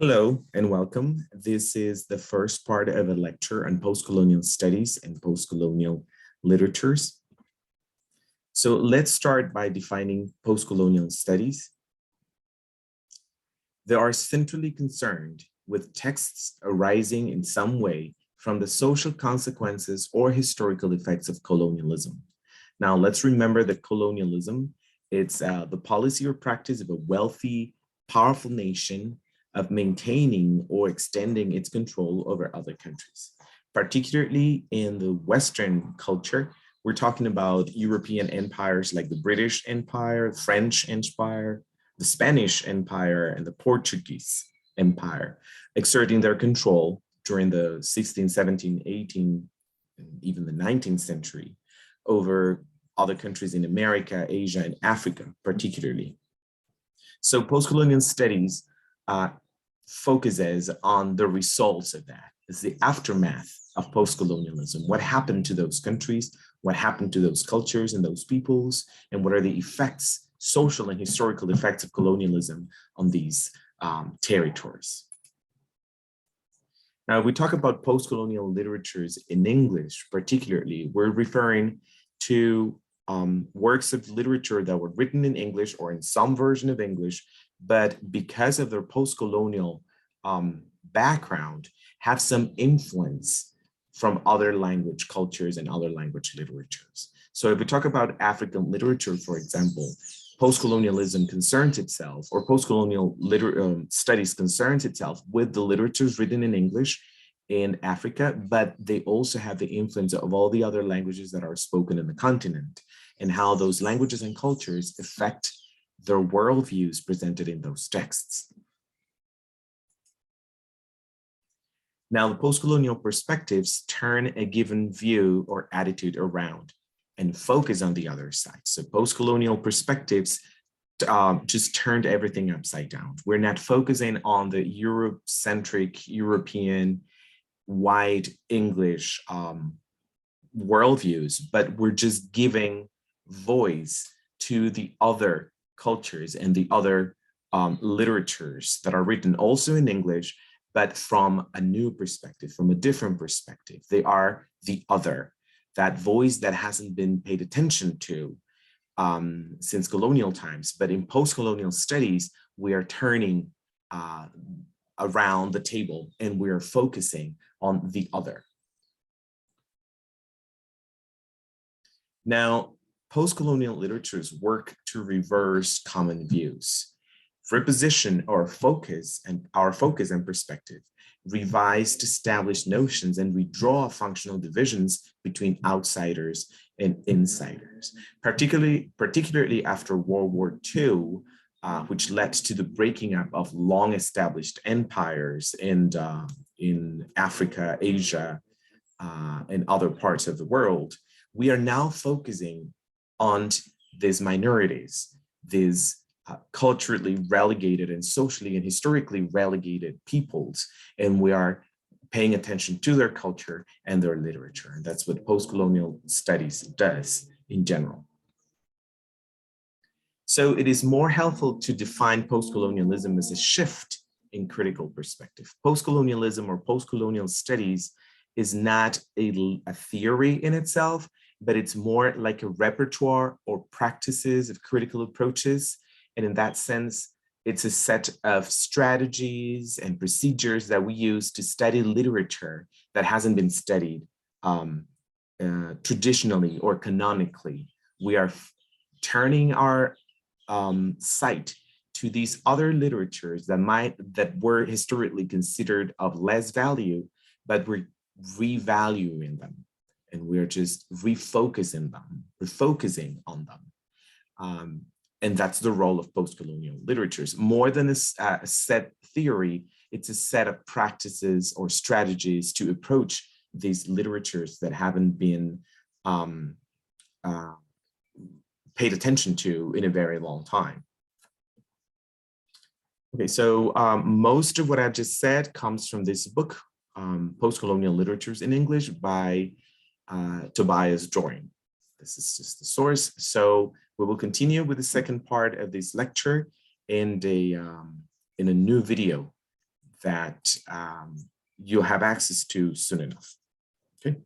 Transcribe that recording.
Hello and welcome. This is the first part of a lecture on postcolonial studies and postcolonial literatures. So let's start by defining postcolonial studies. They are centrally concerned with texts arising in some way from the social consequences or historical effects of colonialism. Now let's remember that colonialism, it's the policy or practice of a wealthy, powerful nation of maintaining or extending its control over other countries. Particularly in the Western culture, we're talking about European empires like the British Empire, the French Empire, the Spanish Empire, and the Portuguese Empire, exerting their control during the 16th, 17th, 18th, and even the 19th century over other countries in America, Asia, and Africa, particularly. So postcolonial studies focuses on the results of that. It's the aftermath of postcolonialism. What happened to those countries? What happened to those cultures and those peoples? And what are the effects, social and historical effects of colonialism on these territories? Now, if we talk about postcolonial literatures in English, particularly, we're referring to works of literature that were written in English or in some version of English, but because of their postcolonial background, have some influence from other language cultures and other language literatures. So if we talk about African literature, for example, postcolonialism concerns itself, or postcolonial studies concerns itself with the literatures written in English in Africa, but they also have the influence of all the other languages that are spoken in the continent and how those languages and cultures affect their worldviews presented in those texts. Now, the postcolonial perspectives turn a given view or attitude around and focus on the other side. So postcolonial perspectives just turned everything upside down. We're not focusing on the Eurocentric, European, white English worldviews, but we're just giving voice to the other cultures and the other literatures that are written also in English, but from a new perspective, from a different perspective. They are the other, that voice that hasn't been paid attention to since colonial times. But in postcolonial studies, we are turning around the table and we are focusing on the other. Now, postcolonial literatures work to reverse common views. Reposition our focus and perspective, revise established notions, and redraw functional divisions between outsiders and insiders, particularly after World War II, which led to the breaking up of long-established empires in Africa, Asia, and other parts of the world. We are now focusing on these minorities, these culturally relegated and socially and historically relegated peoples, and we are paying attention to their culture and their literature. And that's what postcolonial studies does in general. So it is more helpful to define postcolonialism as a shift in critical perspective. Postcolonialism or postcolonial studies is not a theory in itself, but it's more like a repertoire or practices of critical approaches. And in that sense, it's a set of strategies and procedures that we use to study literature that hasn't been studied traditionally or canonically. We are turning our sight to these other literatures that were historically considered of less value, but we're revaluing them, and we're just refocusing them, refocusing on them. And that's the role of postcolonial literatures. More than a set theory, it's a set of practices or strategies to approach these literatures that haven't been paid attention to in a very long time. Okay, so most of what I've just said comes from this book, Postcolonial Literatures in English by Tobias Joring. This is just the source. So we will continue with the second part of this lecture in a new video that you'll have access to soon enough. Okay.